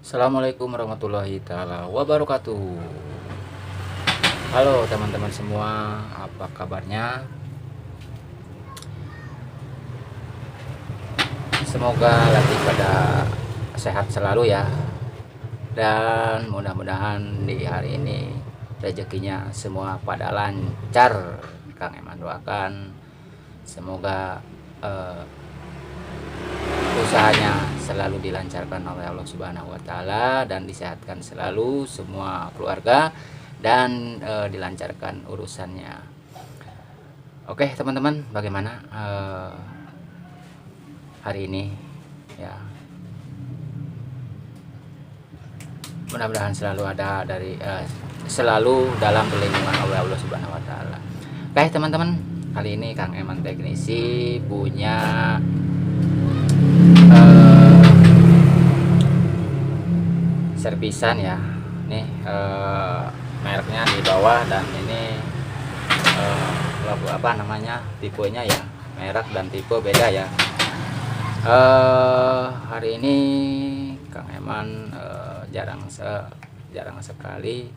Assalamualaikum warahmatullahi taala wabarakatuh. Halo teman-teman semua, apa kabarnya? Semoga lagi pada sehat selalu ya. Dan mudah-mudahan di hari ini rezekinya semua pada lancar. Kang Eman doakan semoga usahanya selalu dilancarkan oleh Allah Subhanahu wa taala dan disehatkan selalu semua keluarga dan dilancarkan urusannya. Oke, teman-teman, bagaimana hari ini ya? Mudah-mudahan selalu ada dari selalu dalam perlindungan oleh Allah Subhanahu wa taala. Oke, teman-teman, kali ini Kang Eman Teknisi punya servisan ya. Nih mereknya di bawah dan ini logo apa namanya, tipenya ya, merek dan tipe beda ya. Hari ini Kang Eman jarang sekali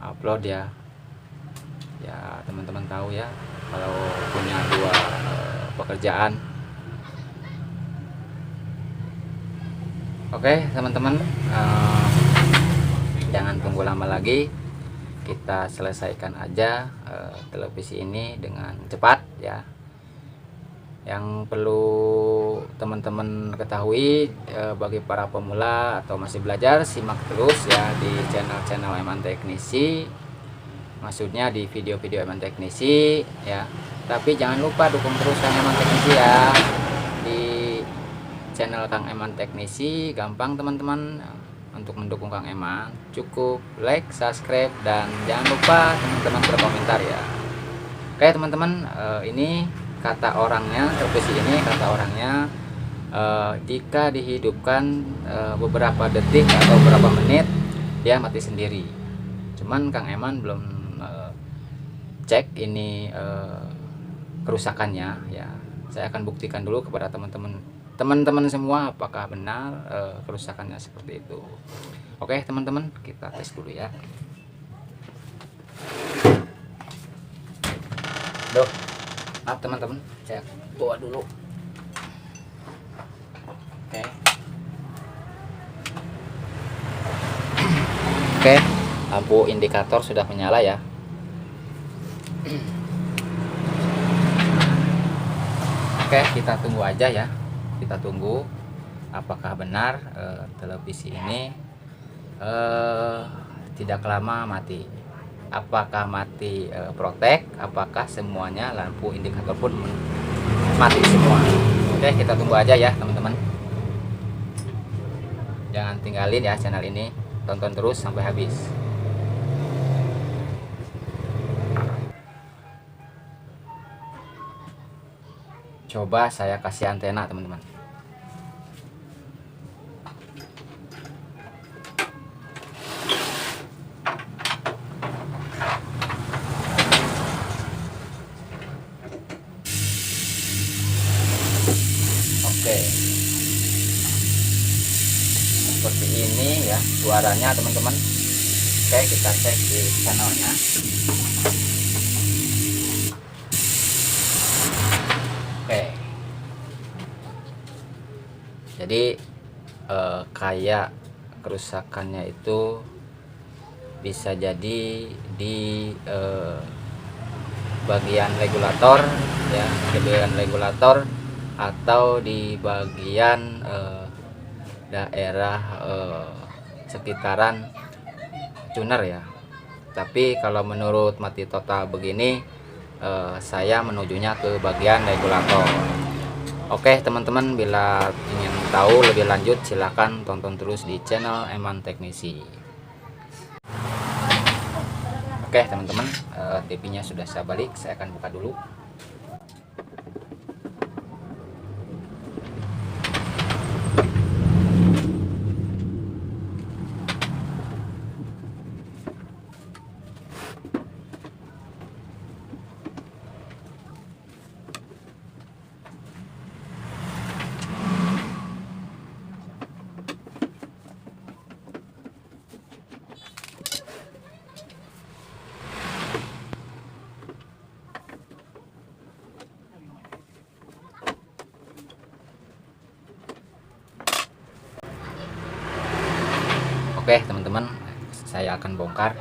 upload ya. Ya teman-teman tahu ya, kalau punya dua pekerjaan. Oke teman-teman, jangan tunggu lama lagi, kita selesaikan aja televisi ini dengan cepat ya. Yang perlu teman-teman ketahui bagi para pemula atau masih belajar, simak terus ya di channel Eman Teknisi, maksudnya di video-video Eman Teknisi ya. Tapi jangan lupa dukung terus Kang Eman Teknisi ya. Di channel Kang Eman Teknisi gampang teman-teman untuk mendukung Kang Eman, cukup like, subscribe, dan jangan lupa teman-teman berkomentar ya. Oke teman-teman, ini kata orangnya, televisi ini kata orangnya jika dihidupkan beberapa detik atau beberapa menit dia mati sendiri. Cuman Kang Eman belum cek ini kerusakannya ya. Saya akan buktikan dulu kepada teman-teman semua apakah benar kerusakannya seperti itu. Oke teman-teman, kita tes dulu ya. Duh, maaf teman-teman, saya bawa dulu. Oke, lampu indikator sudah menyala ya. Oke, kita tunggu aja ya. Kita tunggu apakah benar televisi ini tidak lama mati. Apakah mati protek, apakah semuanya lampu indikator pun mati semua. Oke, kita tunggu aja ya teman-teman. Jangan tinggalin ya channel ini, tonton terus sampai habis. Coba saya kasih antena teman-teman. Oke, seperti ini ya suaranya teman-teman. Oke, kita cek di channelnya. Oke, jadi kayak kerusakannya itu bisa jadi di bagian regulator ya, di bagian regulator atau di bagian daerah sekitaran tuner ya. Tapi kalau menurut mati total begini, saya menujunya ke bagian regulator. Oke teman-teman, bila ingin tahu lebih lanjut silahkan tonton terus di channel Eman Teknisi. Oke teman-teman, TV-nya sudah saya balik, saya akan buka dulu. teman-teman, saya akan bongkar.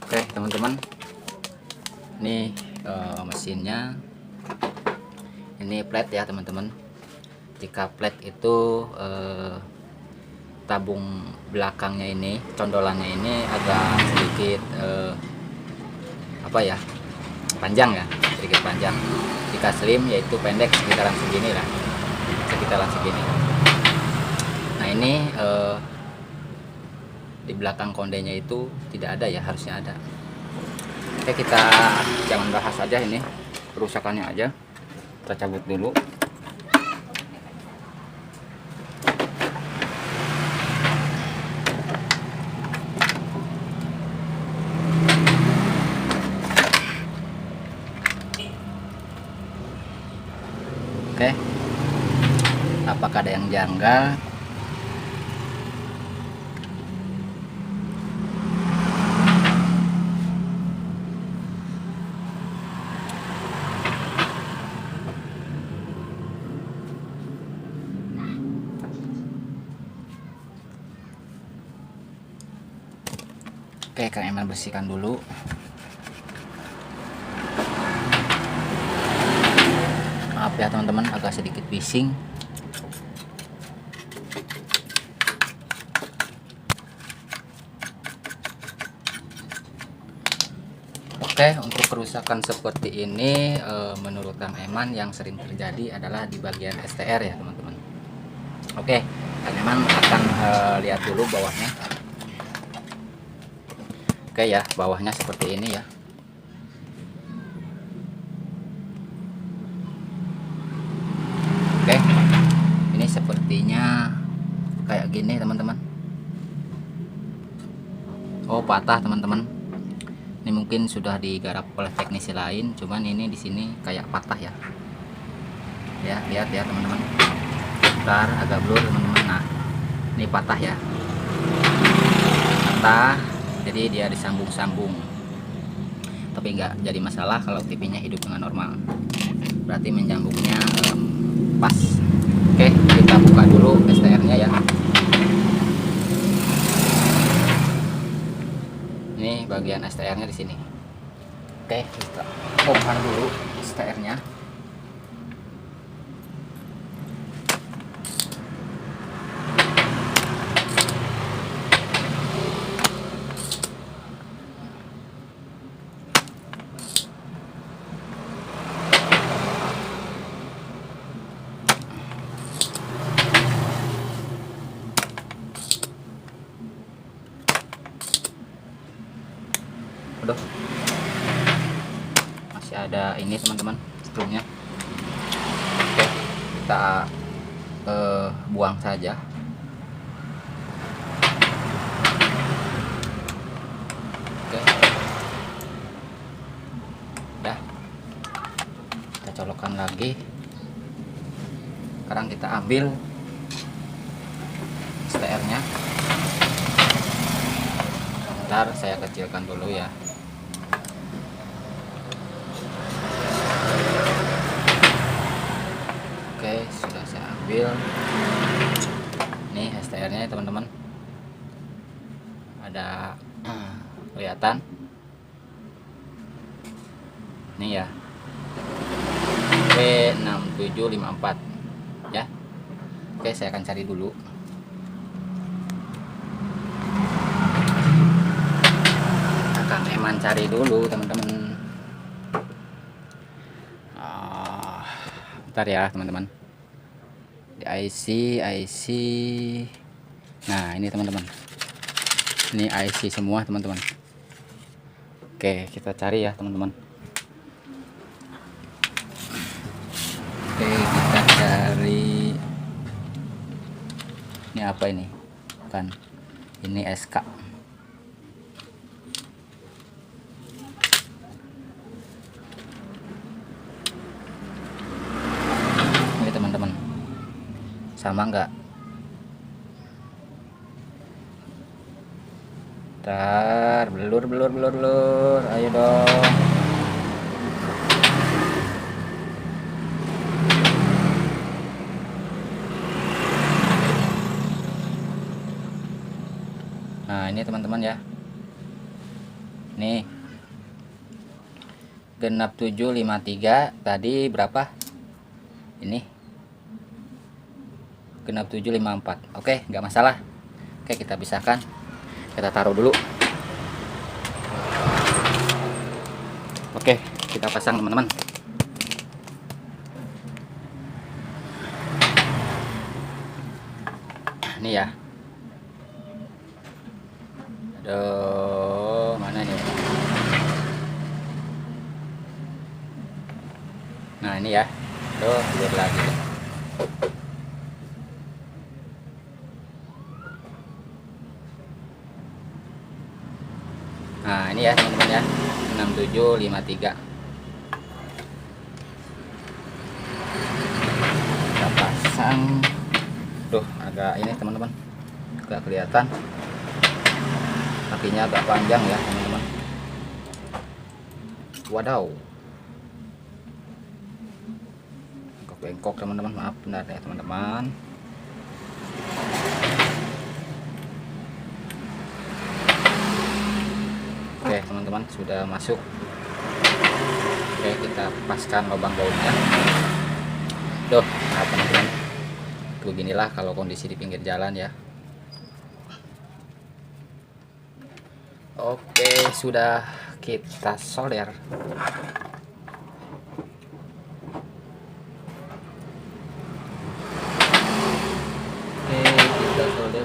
Oke teman-teman, ini mesinnya, ini plat ya teman-teman. Jika plat itu tabung belakangnya ini, condolannya ini agak sedikit panjang ya, sedikit panjang. Jika slim yaitu pendek, sekitaran segini lah, sekitaran segini. Nah ini di belakang kondenya itu tidak ada ya, harusnya ada. Oke, kita jangan bahas aja ini kerusakannya aja, kita cabut dulu. Oke, apakah ada yang janggal? Oke, Kang Eman bersihkan dulu. Maaf ya teman-teman, agak sedikit bising. Oke, untuk kerusakan seperti ini menurut Kang Eman yang sering terjadi adalah di bagian STR ya teman-teman. Oke, Kang Eman akan lihat dulu bawahnya. Oke ya, bawahnya seperti ini ya. Oke, ini sepertinya kayak gini teman-teman. Oh, patah teman-teman. Ini mungkin sudah digarap oleh teknisi lain, cuman ini di sini kayak patah ya. Ya, lihat ya teman-teman. Bentar, agak blur teman-teman. Nah, ini patah ya. Patah, jadi dia disambung-sambung. Tapi nggak jadi masalah kalau TV-nya hidup dengan normal. Berarti menyambungnya pas. Oke, kita buka dulu STR-nya ya. Ini bagian STR-nya di sini. Oke, kita bongkar dulu STR-nya. Aduh, masih ada ini teman-teman, strumnya. Oke, kita buang saja. Oke, udah, kita colokkan lagi. Sekarang kita ambil STR-nya. Bentar, saya kecilkan dulu ya. Oke, sudah saya ambil. Nih STR-nya ya teman-teman. Ada kelihatan. Nih ya. P6754 ya. Oke, saya akan cari dulu. Kang Eman cari dulu teman-teman. Bentar ya teman-teman. Di IC. Nah ini teman-teman, ini IC semua teman-teman. Oke, kita cari ya teman-teman. Oke, kita cari. Ini apa ini? Bukan, ini SK. sama enggak. Ntar belur, ayo dong. Nah ini teman-teman ya, nih genap 753 tadi berapa ini, genap 754. Oke, nggak masalah. Oke, kita pisahkan, kita taruh dulu. Oke, kita pasang teman-teman. Ini ya, aduh mana nih. Nah ini ya, tuh lihat lagi. Nah ini ya teman-teman ya, 6753. Kita pasang. Tuh agak ini teman-teman, agak kelihatan kakinya agak panjang ya teman-teman. Wadaw, bengkok teman-teman, maaf benar ya teman-teman. Oke teman-teman, sudah masuk. Oke, kita paskan lubang bautnya. Duh, nah teman-teman, beginilah kalau kondisi di pinggir jalan ya. Oke, sudah kita solder.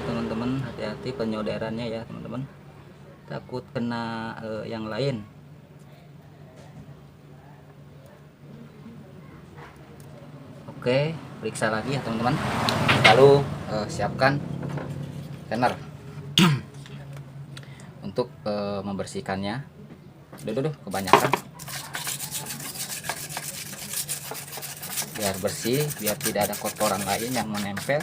Teman-teman, hati-hati penyolderannya ya teman-teman, takut kena yang lain. Oke, periksa lagi ya teman-teman, lalu siapkan tenor untuk membersihkannya. Duh, kebanyakan, biar bersih, biar tidak ada kotoran lain yang menempel.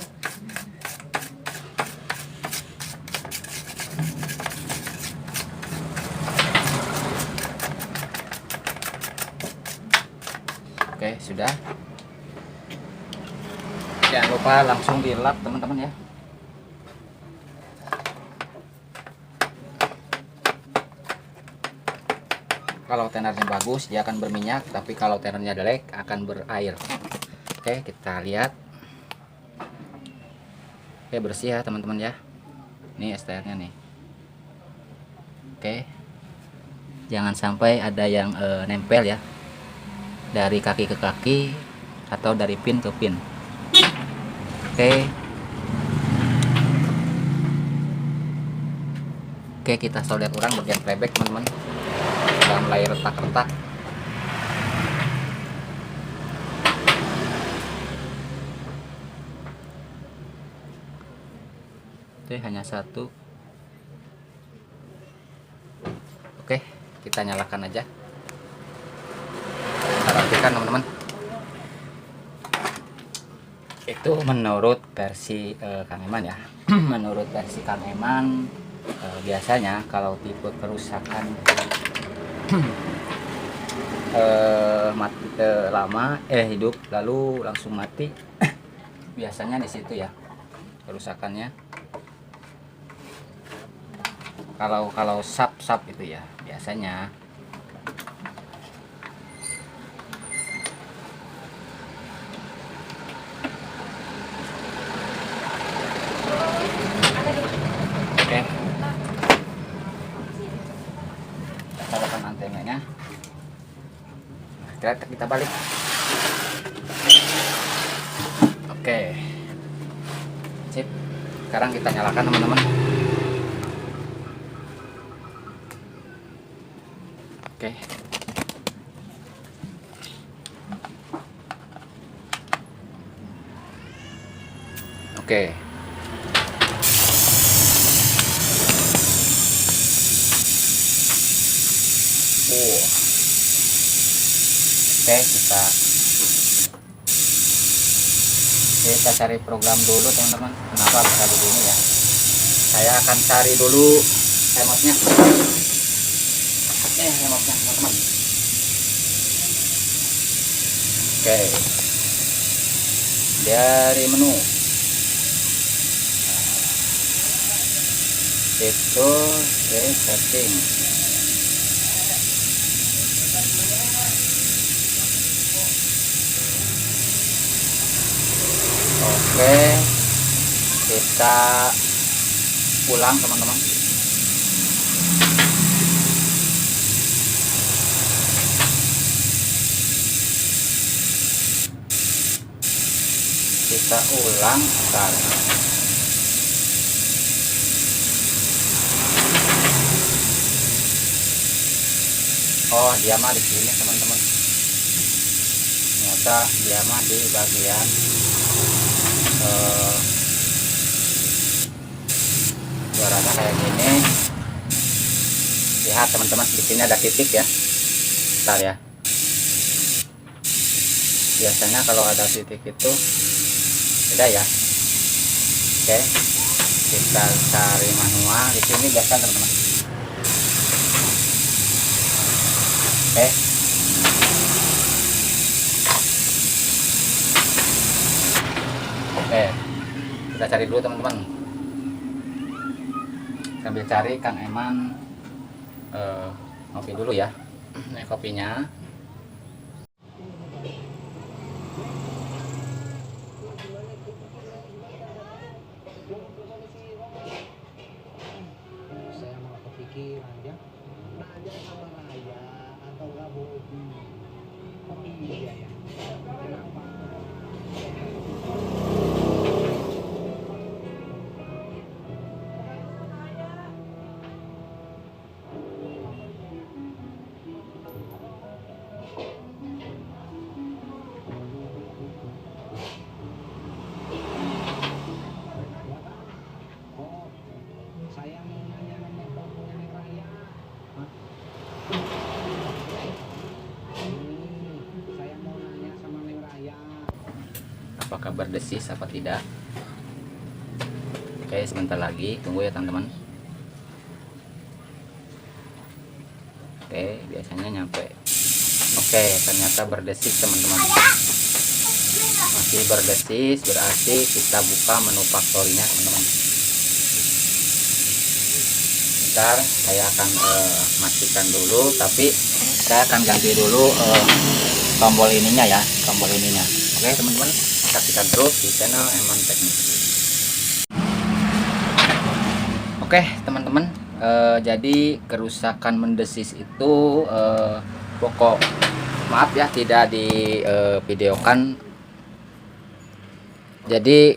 Oke, sudah. Jangan lupa langsung dilap teman-teman ya. Kalau tenornya bagus dia akan berminyak, tapi kalau tenornya jelek akan berair. Oke, kita lihat. Oke, bersih ya teman-teman ya. Ini STR-nya nih. Oke, jangan sampai ada yang nempel ya, dari kaki ke kaki atau dari pin ke pin. Oke, kita solder ulang bagian playback teman-teman, sudah mulai retak-retak. Oke, hanya satu. Oke, kita nyalakan aja. Kita rapikan teman-teman. Itu menurut versi Kang Eman ya. Menurut versi Kang Eman, biasanya kalau tipe kerusakan mati lama hidup lalu langsung mati, biasanya di situ ya kerusakannya. Kalau sap itu ya biasanya. Oke, kita colokan antenanya. Kita balik. Oke, sip. Sekarang kita nyalakan teman-teman. Oke. Oke. Oke, kita Kita cari program dulu teman-teman, kenapa bisa begini ya. Saya akan cari dulu remote-nya. Remote-nya teman-teman. Oke, dari menu itu setting. Oke, kita ulang teman-teman. Kita ulang sekali. Oh, dia mah di sini teman-teman. Ternyata dia mah di bagian suaranya kayak gini. Lihat teman-teman, di sini ada titik ya. Bentar ya. Biasanya kalau ada titik itu beda ya. Oke, kita cari manual. Di sini biasa teman-teman. Oke, kita cari dulu teman-teman. Sambil cari Kang Eman ngopi dulu ya. Ini kopinya. Saya mau kepikiran ya, nanya sama Raya atau nggak Bobi. Oh iya ya, kenapa? Oh, saya mau nanya nomor teleponnya Neng Raya. Hah? Saya mau nanya sama Neng Raya. Apakah berdesis apa tidak? Oke, sebentar lagi, tunggu ya teman-teman. Oke, biasanya nyampe. Oke, ternyata berdesis teman-teman. Masih berdesis, berarti kita buka menu faktorinya teman-teman. Bentar, saya akan matikan dulu, tapi saya akan ganti dulu tombol ininya ya, tombol ininya. Oke teman-teman, saksikan terus di channel Eman Teknik. Oke teman-teman, jadi kerusakan mendesis itu pokok maaf ya tidak di videokan. Jadi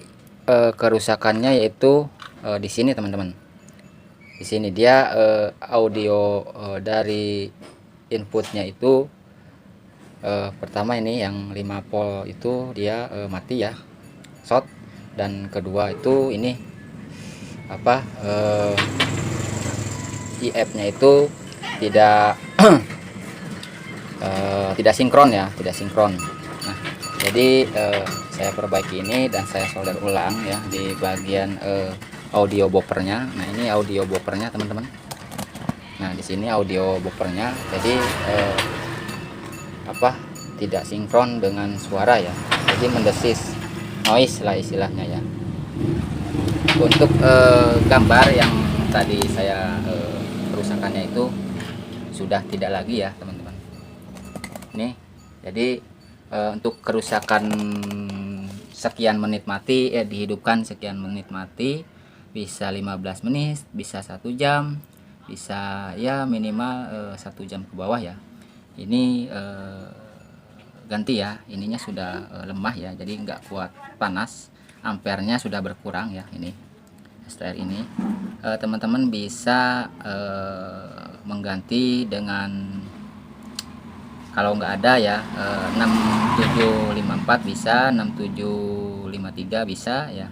kerusakannya yaitu di sini teman-teman. Di sini dia audio dari inputnya itu pertama ini yang 5 volt itu dia mati ya, short. Dan kedua itu ini apa IF-nya itu tidak tidak sinkron ya, tidak sinkron. Nah, jadi saya perbaiki ini dan saya solder ulang ya di bagian audio buffernya. Nah, ini audio buffernya teman-teman. Nah, di sini audio buffernya, jadi tidak sinkron dengan suara ya, jadi mendesis, noise lah istilahnya ya. Untuk gambar yang tadi saya kerusakannya itu sudah tidak lagi ya teman-teman. Nih, jadi untuk kerusakan sekian menit mati dihidupkan sekian menit mati, bisa 15 menit, bisa 1 jam, bisa ya minimal 1 jam ke bawah ya. Ini ganti ya, ininya sudah lemah ya, jadi nggak kuat panas, ampernya sudah berkurang ya. Ini STR ini teman-teman bisa mengganti dengan, kalau nggak ada ya 6754 bisa, 6753 bisa ya,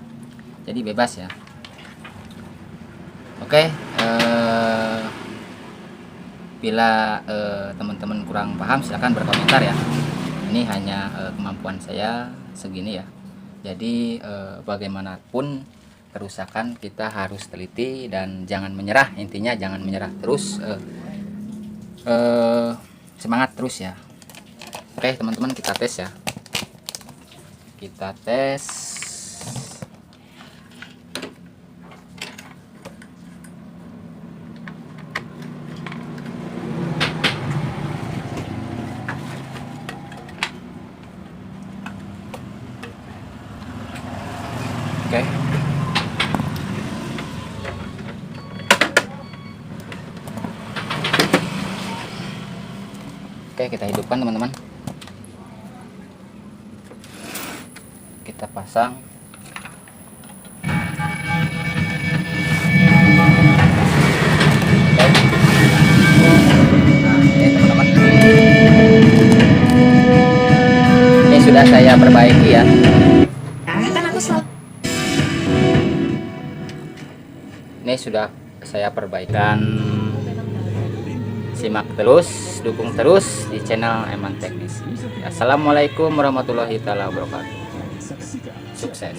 jadi bebas ya. Oke, bila teman-teman kurang paham silahkan berkomentar ya. Ini hanya kemampuan saya segini ya. Jadi bagaimanapun kerusakan kita harus teliti dan jangan menyerah. Intinya jangan menyerah, terus semangat terus ya. Oke teman-teman, kita tes ya. Kita tes. Oke. Oke, kita hidupkan teman-teman. Kita pasang. Oke teman-teman. Ini sudah saya perbaiki ya. Ini sudah saya perbaikan. Simak terus, dukung terus di channel Eman Teknisi. Assalamualaikum warahmatullahi wabarakatuh. Sukses.